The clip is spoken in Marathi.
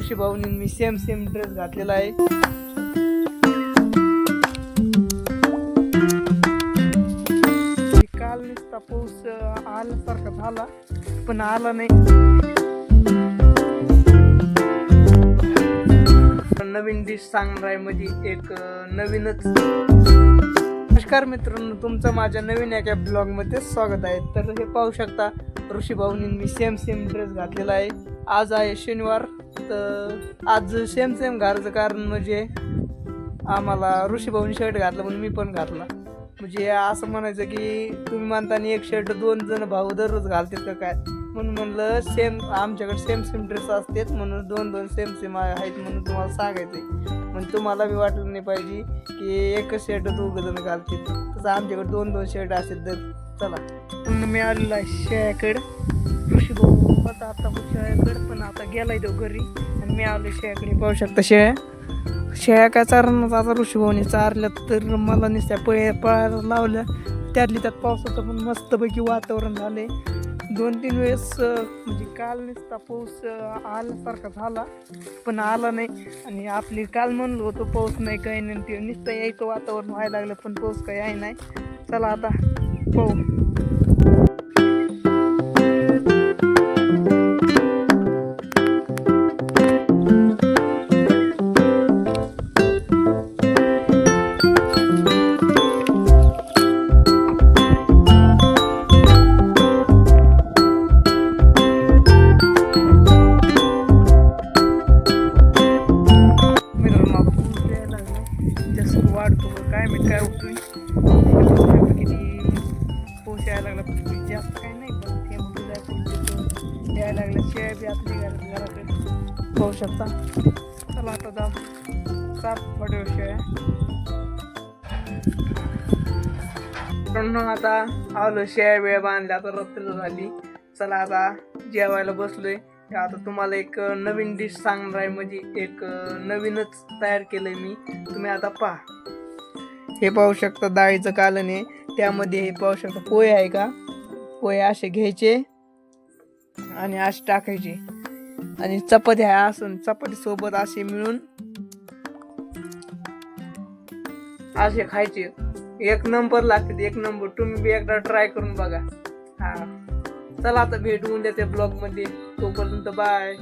ऋषी भाऊनी मी सेम ड्रेस घातलेला आहे. काल नुसता पाऊस आल्यासारखा झाला पण आला नाही. नवीन डिश सांगणार आहे म्हणजे एक नवीनच. नमस्कार मित्रांनो, तुमचं माझ्या नवीन एका ब्लॉग मध्ये स्वागत आहे. तर हे पाहू शकता ऋषी भाऊनी मी सेम ड्रेस घातलेला आहे. आज आहे शनिवार, तर आज सेम घालायचं कारण म्हणजे आम्हाला ऋषी भाऊनी शर्ट घातला म्हणून मी पण घातला. म्हणजे असं म्हणायचं की तुम्ही म्हणताना एक शर्ट 2 जण भाऊ दररोज घालतात का काय, म्हणून म्हणलं सेम आमच्याकडे सेम ड्रेस असतात म्हणून 2 सेम आहेत म्हणून तुम्हाला सांगायचं. म्हणजे तुम्हाला बी वाटलं नाही पाहिजे की एकच शर्ट 2 जण घालतात, तसं आमच्याकडे 2 शर्ट असतात. तर चला मी आलेलो आहे शेळ्याकडं. ऋषी भाऊ होता आता शेळ्याकडं, पण आता गेलाय तो घरी आणि मी आलो शेळ्याकडे. पाहू शकता शेळ्या काय चारणार आता ऋषी भाऊनी चारल्या, तर मला नुसत्या पळायला लावल्या. त्यातल्या त्यात पावसाचं पण मस्तपैकी वातावरण झाले. 2-3 वेळेस म्हणजे काल नुसता पाऊस आल्यासारखा झाला पण आला नाही. आणि आपली काल म्हणलो होतो पाऊस नाही काही नाही, ते नुसतं यायचं वातावरण व्हायला लागलं पण पाऊस काही आहे नाही. चला आता पाहू. वाढतो काय मी काय होतोय किती पोष यायला लागला, जास्त काही नाही पण ते म्हणून यायला लागलं. शेळ्या बी आपली घराकडे पाहू शकता. चला आता जा थोड्या शेळ्या. पण आता आलो शेळ्या वेळ बांधल्या, आता रात्र झाली. चला आता जेवायला बसलोय. आता तुम्हाला एक नवीन डिश सांगणार आहे, म्हणजे एक नवीनच तयार केलंय मी. तुम्ही आता पहा. हे पाहू शकता डाळीचं कालण आहे. त्यामध्ये हे पाहू शकता पोहे आहे का, पोहे असे घ्यायचे आणि असे टाकायचे आणि चपाती आहे असून चपाती सोबत असे मिळून असे खायचे. एक नंबर लागते, एक नंबर. तुम्ही बी एकदा ट्राय करून बघा. हा चला आता भेटून द्या त्या ब्लॉग मध्ये. तोपर्यंत बाय.